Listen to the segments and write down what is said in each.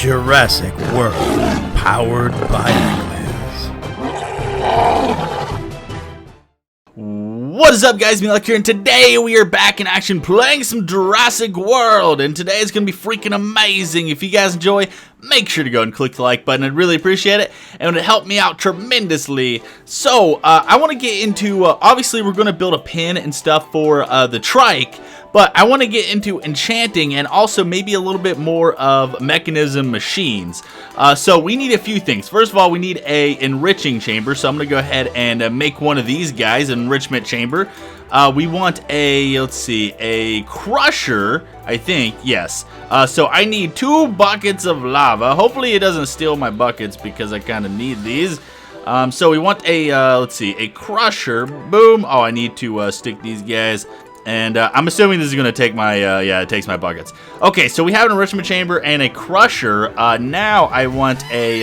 Jurassic World, powered by Akliz. What is up, guys? Melek here, and today we are back in action playing some Jurassic World, and today is going to be freaking amazing. If you guys enjoy, make sure to go and click the like button. I'd really appreciate it, and it would help me out tremendously. So, I want to get into, obviously we're going to build a pin and stuff for the trike, but I want to get into enchanting and also maybe a little bit more of mechanism machines. So we need a few things. First of all, we need a enriching chamber, so I'm going to go ahead and make one of these guys, an enrichment chamber. We want a, let's see, a crusher, I think, yes. So I need 2 buckets of lava. Hopefully it doesn't steal my buckets because I kind of need these. So we want a, let's see, a crusher. Boom. Oh, I need to stick these guys. And I'm assuming this is going to take my, yeah, it takes my buckets. Okay, so we have an enrichment chamber and a crusher. Now I want a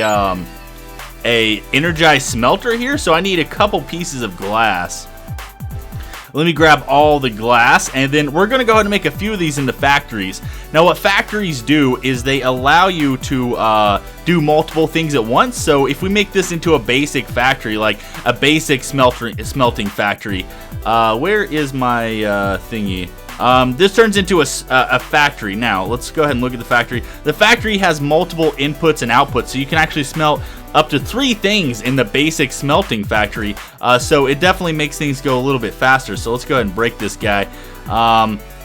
Energized Smelter here. So I need a couple pieces of glass. Let me grab all the glass, and then we're going to go ahead and make a few of these into factories. Now, what factories do is they allow you to do multiple things at once. So if we make this into a basic factory, like a basic smelting factory, where is my thingy? This turns into a factory. Now, let's go ahead and look at the factory. The factory has multiple inputs and outputs, so you can actually smelt up to 3 things in the basic smelting factory, so it definitely makes things go a little bit faster. So let's go ahead and break this guy.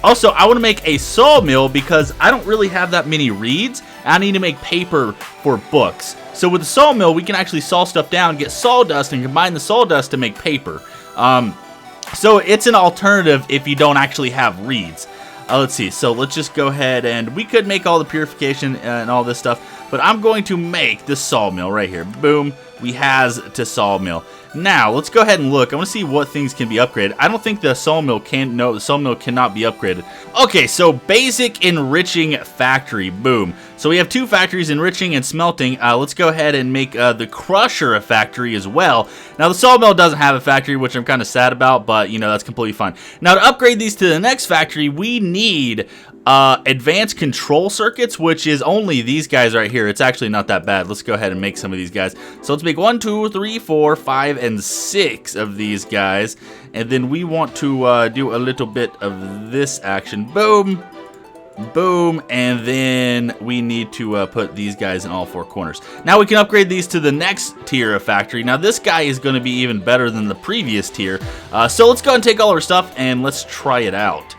Also, I want to make a sawmill because I don't really have that many reeds. I need to make paper for books. So with the sawmill, we can actually saw stuff down, get sawdust, and combine the sawdust to make paper. So it's an alternative if you don't actually have reeds. Let's see, so let's just go ahead and we could make all the purification and all this stuff, but I'm going to make the sawmill right here. Boom, we has to sawmill. Now, let's go ahead and look. I want to see what things can be upgraded. I don't think the sawmill can, no, the sawmill cannot be upgraded. Okay, so basic enriching factory, boom. So we have 2 factories, enriching and smelting. Let's go ahead and make the crusher a factory as well. Now, the sawmill doesn't have a factory, which I'm kind of sad about, but, you know, that's completely fine. Now, to upgrade these to the next factory, we need advanced control circuits, which is only these guys right here. It's actually not that bad. Let's go ahead and make some of these guys. So let's make 1, 2, 3, 4, 5, and 6 of these guys. And then we want to do a little bit of this action. Boom. Boom, and then we need to put these guys in all 4 corners. Now we can upgrade these to the next tier of factory. Now this guy is going to be even better than the previous tier. So let's go and take all our stuff and let's try it out.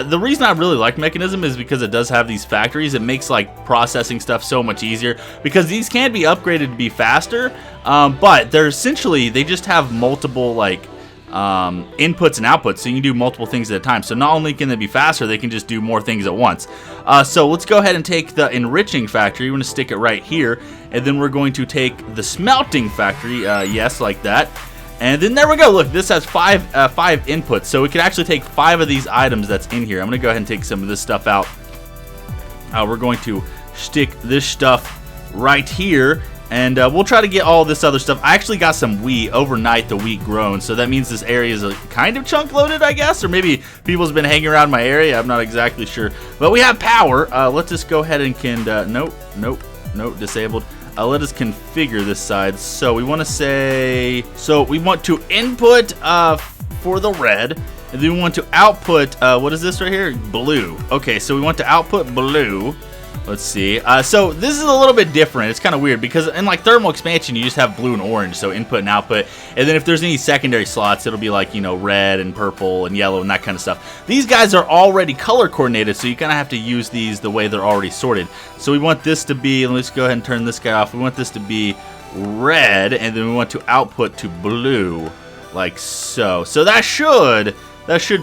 The reason I really like Mechanism is because it does have these factories. It makes like processing stuff so much easier because these can be upgraded to be faster, but they're essentially, they just have multiple like inputs and outputs, so you can do multiple things at a time. So not only can they be faster, they can just do more things at once. So let's go ahead and take the enriching factory. We're going to stick it right here, and then we're going to take the smelting factory, yes, like that. And then there we go. Look, this has 5 inputs, so we can actually take 5 of these items that's in here. I'm going to go ahead and take some of this stuff out. We're going to stick this stuff right here. And we'll try to get all this other stuff. I actually got some wheat overnight, the wheat grown. So that means this area is kind of chunk loaded, I guess. Or maybe people's been hanging around my area. I'm not exactly sure. But we have power. Let's just go ahead and nope, disabled. Let us configure this side. So we want to say, so we want to input for the red. And then we want to output, what is this right here? Blue. Okay, so we want to output blue. Let's see. So this is a little bit different. It's kind of weird because in like thermal expansion, you just have blue and orange, so input and output. And then if there's any secondary slots, it'll be like, you know, red and purple and yellow and that kind of stuff. These guys are already color coordinated, so you kind of have to use these the way they're already sorted. So we want this to be, let's go ahead and turn this guy off. We want this to be red, and then we want to output to blue, like so. So that should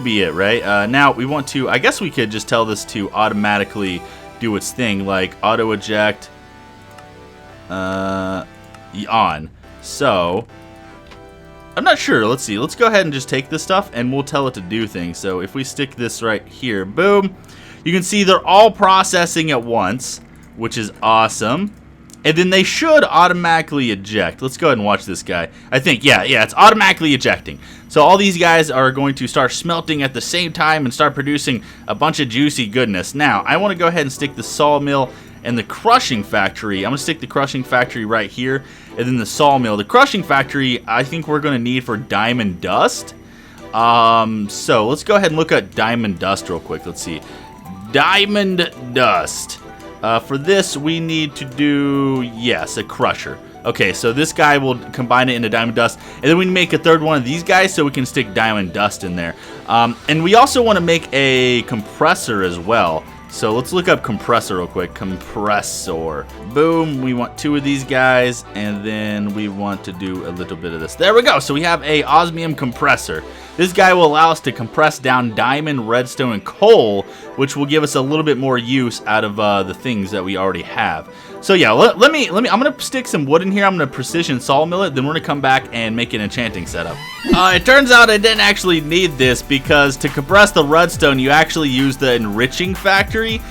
be it, right? Now we want to, I guess we could just tell this to automatically do its thing, like auto eject on. So I'm not sure. Let's see. Let's go ahead and just take this stuff and we'll tell it to do things. So if we stick this right here, boom, you can see they're all processing at once, which is awesome. And then they should automatically eject. Let's go ahead and watch this guy. I think, yeah, it's automatically ejecting. So all these guys are going to start smelting at the same time and start producing a bunch of juicy goodness. Now, I want to go ahead and stick the sawmill and the crushing factory. I'm going to stick the crushing factory right here, and then the sawmill. The crushing factory, I think we're going to need for diamond dust. So let's go ahead and look at diamond dust real quick. Let's see. Diamond dust. For this, we need to do, yes, a crusher. Okay, so this guy will combine it into diamond dust, and then we make a third one of these guys so we can stick diamond dust in there. And we also want to make a compressor as well. So let's look up compressor real quick. Compressor. Boom. We want 2 of these guys, and then we want to do a little bit of this. There we go. So we have a osmium compressor. This guy will allow us to compress down diamond, redstone, and coal, which will give us a little bit more use out of the things that we already have. So yeah, let me. I'm gonna stick some wood in here. I'm gonna precision sawmill it. Then we're gonna come back and make an enchanting setup. It turns out I didn't actually need this because to compress the redstone, you actually use the Enriching Factory.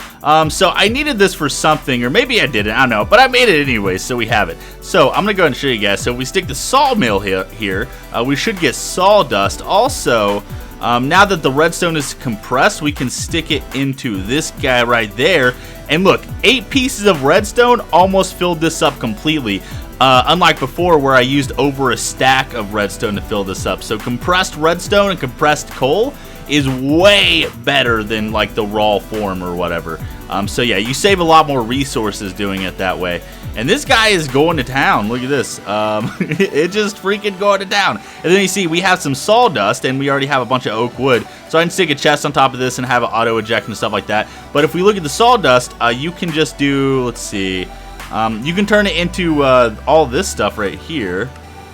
So I needed this for something, or maybe I didn't. I don't know, but I made it anyway, so we have it. So I'm gonna go ahead and show you guys. So if we stick the sawmill here, we should get sawdust. Also, now that the redstone is compressed, we can stick it into this guy right there. And look, 8 pieces of redstone almost filled this up completely. Unlike before where I used over a stack of redstone to fill this up. So compressed redstone and compressed coal is way better than like the raw form or whatever. So yeah, you save a lot more resources doing it that way. And this guy is going to town. Look at this. It's just freaking going to town. And then you see we have some sawdust and we already have a bunch of oak wood. So I can stick a chest on top of this and have it auto eject and stuff like that. But if we look at the sawdust, you can just do, let's see. You can turn it into all this stuff right here.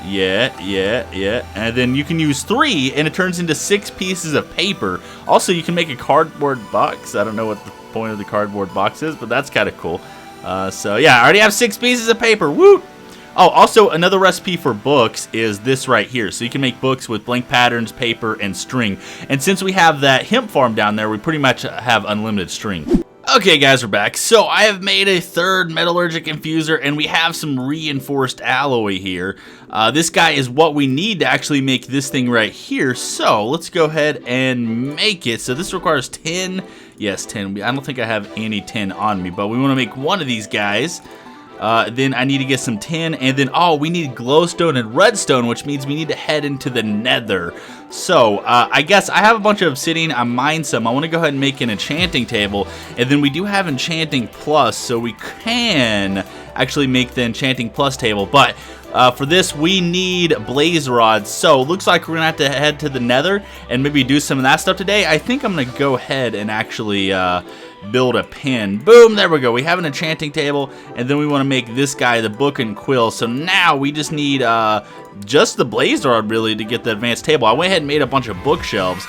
Yeah. And then you can use 3 and it turns into 6 pieces of paper. Also, you can make a cardboard box. I don't know what the point of the cardboard box is, but that's kind of cool. So yeah, I already have 6 pieces of paper. Woo! Oh, also another recipe for books is this right here. So you can make books with blank patterns, paper, and string. And since we have that hemp farm down there, we pretty much have unlimited string. Okay guys, we're back. So I have made a third Metallurgic Infuser and we have some reinforced alloy here. This guy is what we need to actually make this thing right here. So let's go ahead and make it. So this requires 10. Yes, 10. I don't think I have any 10 on me, but we want to make one of these guys. Then I need to get some tin, and then, oh, we need glowstone and redstone, which means we need to head into the nether. So, I guess I have a bunch of obsidian. I mined some. I want to go ahead and make an enchanting table, and then we do have enchanting plus, so we can actually make the enchanting plus table, but for this we need blaze rods. So looks like we're gonna have to head to the nether and maybe do some of that stuff today. I think I'm gonna go ahead and actually build a pen. Boom, there we go. We have an enchanting table, and then we want to make this guy the book and quill. So now we just need just the blaze rod really to get the advanced table. I went ahead and made a bunch of bookshelves.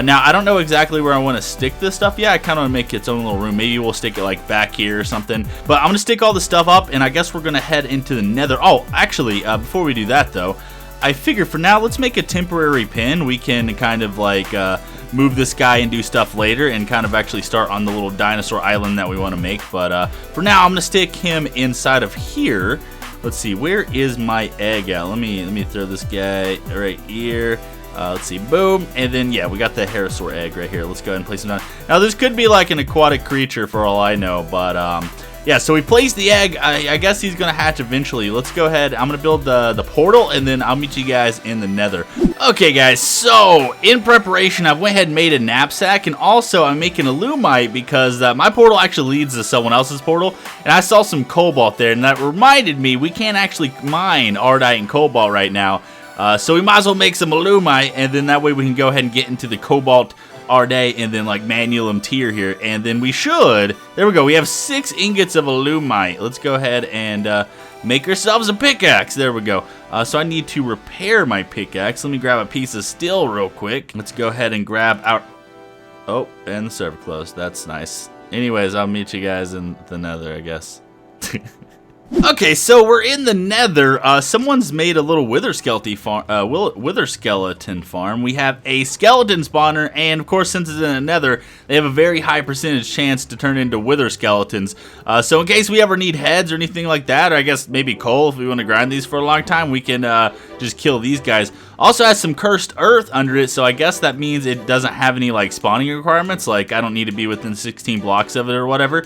Now I don't know exactly where I want to stick this stuff yet. I kind of want to make its own little room. Maybe we'll stick it like back here or something. But I'm gonna stick all the stuff up, and I guess we're gonna head into the nether. Oh, actually, before we do that though, I figure for now let's make a temporary pen. We can kind of like move this guy and do stuff later and kind of actually start on the little dinosaur island that we want to make. But for now I'm gonna stick him inside of here. Let's see, where is my egg at? Let me throw this guy right here. Let's see, boom, and then yeah, we got the Herrerasaurus egg right here. Let's go ahead and place him down. Now this could be like an aquatic creature for all I know, but yeah, so we placed the egg. I guess he's gonna hatch eventually. Let's go ahead. I'm gonna build the portal, and then I'll meet you guys in the nether. Okay, guys. So in preparation, I went ahead and made a knapsack, and also I'm making a lumite because my portal actually leads to someone else's portal, and I saw some cobalt there, and that reminded me we can't actually mine ardite and cobalt right now. So we might as well make some lumite, and then that way we can go ahead and get into the cobalt ardite and then like manualum tier here, and then we should, there we go, we have 6 ingots of lumite. Let's go ahead and make ourselves a pickaxe. There we go. So I need to repair my pickaxe. Let me grab a piece of steel real quick. Let's go ahead and grab our, oh, and the server closed. That's nice. Anyways, I'll meet you guys in the nether, I guess. Okay, so we're in the nether. Someone's made a little wither skeleton farm. We have a skeleton spawner, and of course, since it's in the nether, they have a very high percentage chance to turn into wither skeletons. So in case we ever need heads or anything like that, or I guess maybe coal if we want to grind these for a long time, we can just kill these guys. Also has some cursed earth under it, so I guess that means it doesn't have any like spawning requirements, like I don't need to be within 16 blocks of it or whatever.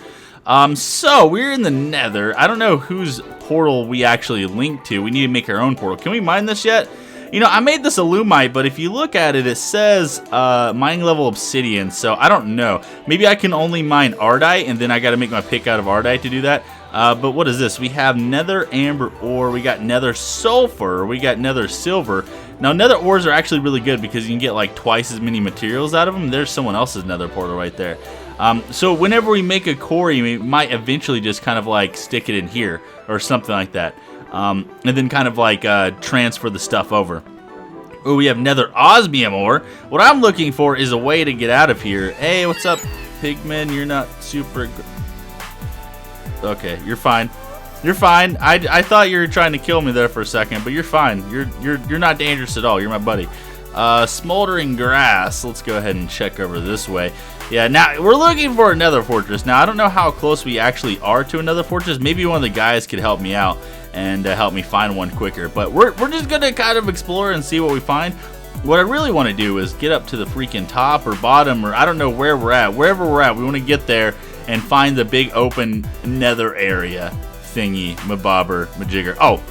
So we're in the Nether. I don't know whose portal we actually link to. We need to make our own portal. Can we mine this yet? You know, I made this Alumite, but if you look at it, it says mining level obsidian, so I don't know. Maybe I can only mine Ardite, and then I got to make my pick out of Ardite to do that. But what is this? We have Nether Amber Ore, we got Nether Sulfur, we got Nether Silver. Now, Nether Ores are actually really good because you can get like twice as many materials out of them. There's someone else's Nether portal right there. So whenever we make a quarry, we might eventually just kind of like stick it in here or something like that. And then kind of like transfer the stuff over. Oh, we have Nether Osmium Ore. What I'm looking for is a way to get out of here. Hey, what's up, Pigman? You're not super... Okay, you're fine. You're fine. I thought you were trying to kill me there for a second, but you're fine. You're not dangerous at all. You're my buddy. Smoldering Grass. Let's go ahead and check over this way. Yeah, now we're looking for another fortress. Now I don't know how close we actually are to another fortress. Maybe one of the guys could help me out and help me find one quicker. But we're just gonna kind of explore and see what we find. What I really want to do is get up to the freaking top or bottom, or I don't know where we're at. Wherever we're at, we want to get there and find the big open nether area thingy, mabobber, majigger. Oh,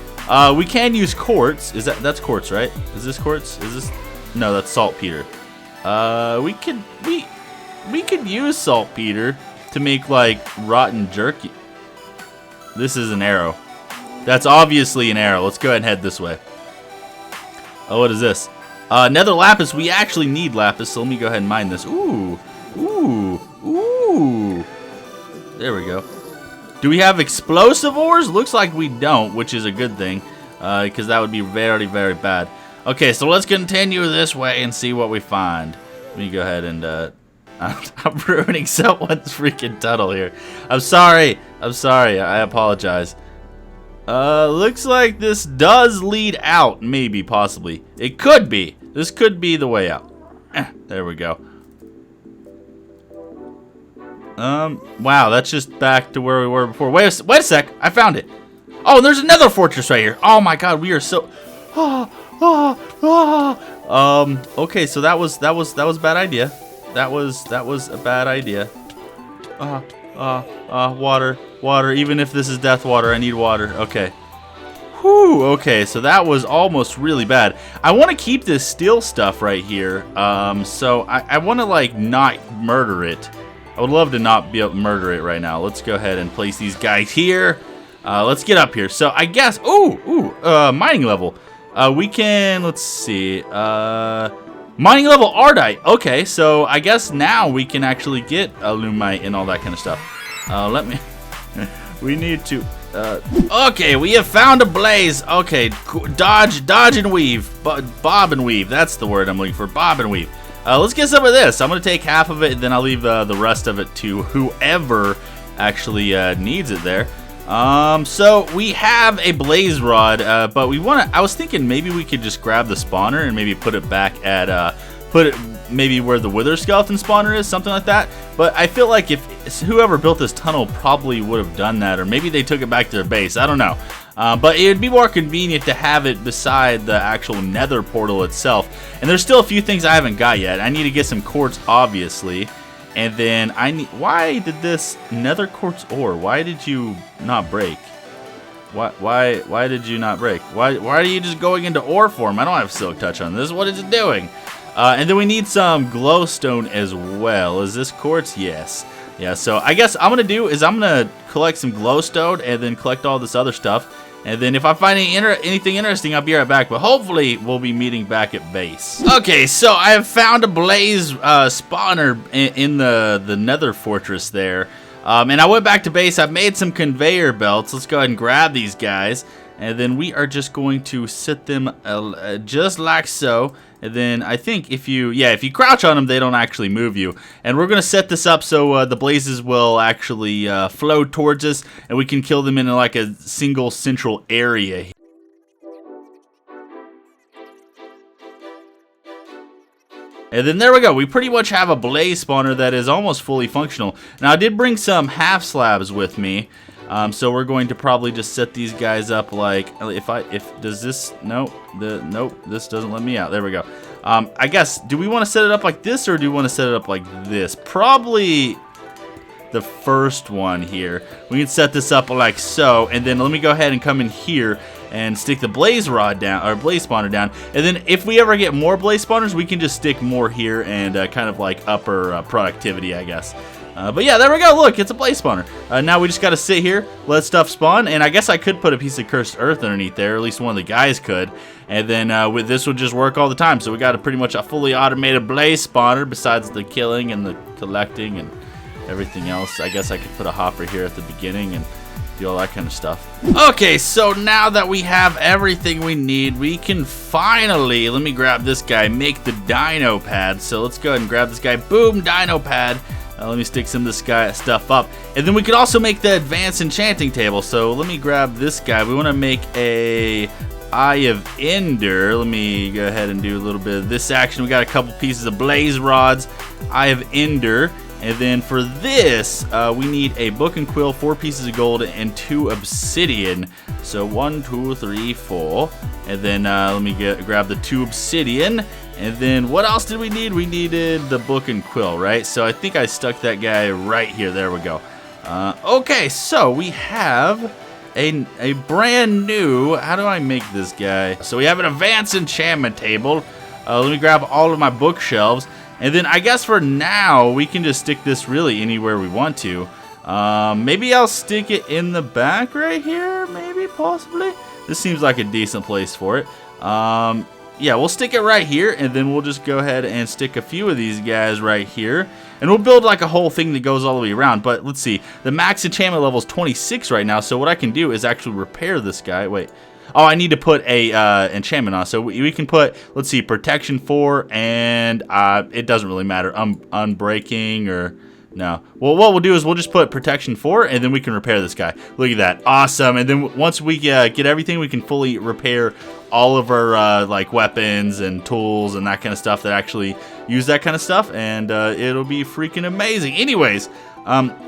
we can use quartz. That's quartz, right? Is this quartz? Is this? No, that's saltpeter. We could use saltpeter to make like rotten jerky. This is an arrow. That's obviously an arrow. Let's go ahead and head this way. Oh, what is this? Nether lapis. We actually need lapis, so let me go ahead and mine this. Ooh, ooh, ooh. There we go. Do we have explosive ores? Looks like we don't, which is a good thing, because that would be very, very bad. Okay, so let's continue this way and see what we find. Let me go ahead and, I'm ruining someone's freaking tunnel here. I'm sorry. I apologize. Looks like this does lead out, maybe, possibly. It could be. This could be the way out. There we go. Wow, that's just back to where we were before. Wait a sec. I found it. Oh, and there's another fortress right here. Oh my god, we are so... Okay, so that was a bad idea. That was a bad idea. Water. Even if this is death water, I need water. Okay. Whew, okay, so that was almost really bad. I want to keep this steel stuff right here. So I want to, like, not murder it. I would love to not be able to murder it right now. Let's go ahead and place these guys here. Let's get up here. So I guess, mining level. We can, let's see, mining level Ardite. Okay, so I guess now we can actually get Alumite and all that kind of stuff. We need to, okay, we have found a blaze. Okay, dodge and weave. Bob and weave, that's the word I'm looking for, bob and weave. Let's get some of this. I'm going to take half of it, and then I'll leave the rest of it to whoever actually needs it there. So we have a blaze rod, but I was thinking maybe we could just grab the spawner and maybe put it back at, maybe where the wither skeleton spawner is, something like that. But I feel like if whoever built this tunnel probably would have done that, or maybe they took it back to their base. I don't know. But it would be more convenient to have it beside the actual nether portal itself. And there's still a few things I haven't got yet. I need to get some quartz, obviously. And then why did this nether quartz ore, why did you not break? Why did you not break? Why are you just going into ore form? I don't have silk touch on this. What is it doing? And then we need some glowstone as well. Is this quartz? Yes. Yeah, so I guess I'm going to do is I'm going to collect some glowstone and then collect all this other stuff. And then if I find anything interesting, I'll be right back. But hopefully, we'll be meeting back at base. Okay, so I have found a blaze spawner in the nether fortress there. And I went back to base. I've made some conveyor belts. Let's go ahead and grab these guys. And then we are just going to set them just like so. And then I think if you crouch on them, they don't actually move you. And we're going to set this up so the blazes will actually flow towards us, and we can kill them in like a single central area. And then there we go. We pretty much have a blaze spawner that is almost fully functional. Now I did bring some half slabs with me. So we're going to probably just set these guys up like, does this, nope, this doesn't let me out. There we go. I guess, do we want to set it up like this, or do we want to set it up like this? Probably the first one here. We can set this up like so, and then let me go ahead and come in here and stick the blaze rod down, or blaze spawner down, and then if we ever get more blaze spawners, we can just stick more here and kind of like upper productivity, I guess. But yeah, there we go. Look, it's a blaze spawner. Now we just got to sit here, let stuff spawn, and I guess I could put a piece of cursed earth underneath there, or at least one of the guys could, and then with this would just work all the time. So we got pretty much a fully automated blaze spawner, besides the killing and the collecting and everything else. I guess I could put a hopper here at the beginning and do all that kind of stuff. Okay, so now that we have everything we need, we can finally, let me grab this guy, make the dino pad. So let's go ahead and grab this guy. Boom, dino pad. Let me stick some of this guy stuff up. And then we could also make the advanced enchanting table. So let me grab this guy. We want to make a Eye of Ender. Let me go ahead and do a little bit of this action. We got a couple pieces of blaze rods, Eye of Ender. And then for this, we need a book and quill, 4 pieces of gold, and 2 obsidian. So 1, 2, 3, 4. And then let me grab the 2 obsidian. And then what else did we need? We needed the book and quill, right? So I think I stuck that guy right here. There we go. Okay, so we have a brand new, how do I make this guy? So we have an advanced enchantment table. Let me grab all of my bookshelves. And then I guess for now, we can just stick this really anywhere we want to. Maybe I'll stick it in the back right here, maybe, possibly. This seems like a decent place for it. Yeah, we'll stick it right here, and then we'll just go ahead and stick a few of these guys right here. And we'll build like a whole thing that goes all the way around. But let's see, the max enchantment level is 26 right now, so what I can do is actually repair this guy. Wait. Oh, I need to put a enchantment on. So we can put, let's see, protection 4, and it doesn't really matter. Unbreaking or no. Well, what we'll do is we'll just put protection 4, and then we can repair this guy. Look at that, awesome. And then once we get everything, we can fully repair all of our like weapons and tools and that kind of stuff that actually use that kind of stuff, and it'll be freaking amazing. Anyways.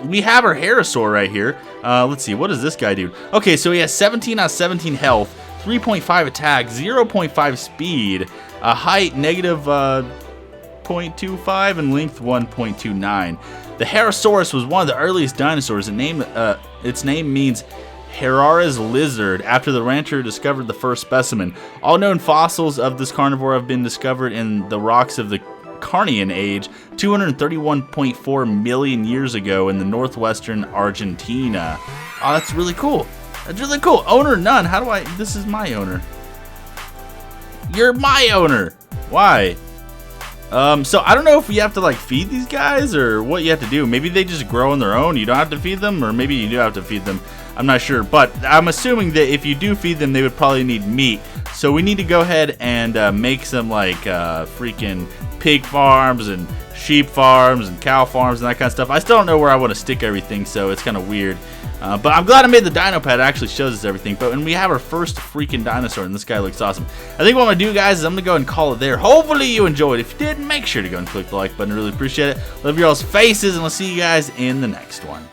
We have our Herrerasaurus right here. Let's see, what does this guy do? Okay, so he has 17 out of 17 health, 3.5 attack, 0.5 speed, height negative 0.25, and length 1.29. The Herrerasaurus was one of the earliest dinosaurs. Its name means Herrera's lizard, after the rancher discovered the first specimen. All known fossils of this carnivore have been discovered in the rocks of the Carnian age 231.4 million years ago in the northwestern Argentina. Oh, that's really cool. That's really cool. Owner none. How do I? This is my owner. You're my owner. Why? So I don't know if you have to like feed these guys or what you have to do. Maybe they just grow on their own. You don't have to feed them, or maybe you do have to feed them. I'm not sure, but I'm assuming that if you do feed them, they would probably need meat. So we need to go ahead and make some like freaking pig farms and sheep farms and cow farms and that kind of stuff. I still don't know where I want to stick everything, so it's kind of weird. But I'm glad I made the dino pad. It actually shows us everything. But when we have our first freaking dinosaur, and this guy looks awesome. I think what I'm going to do, guys, is I'm going to go and call it there. Hopefully you enjoyed. If you did, make sure to go and click the like button. I really appreciate it. Love your all's faces, and we'll see you guys in the next one.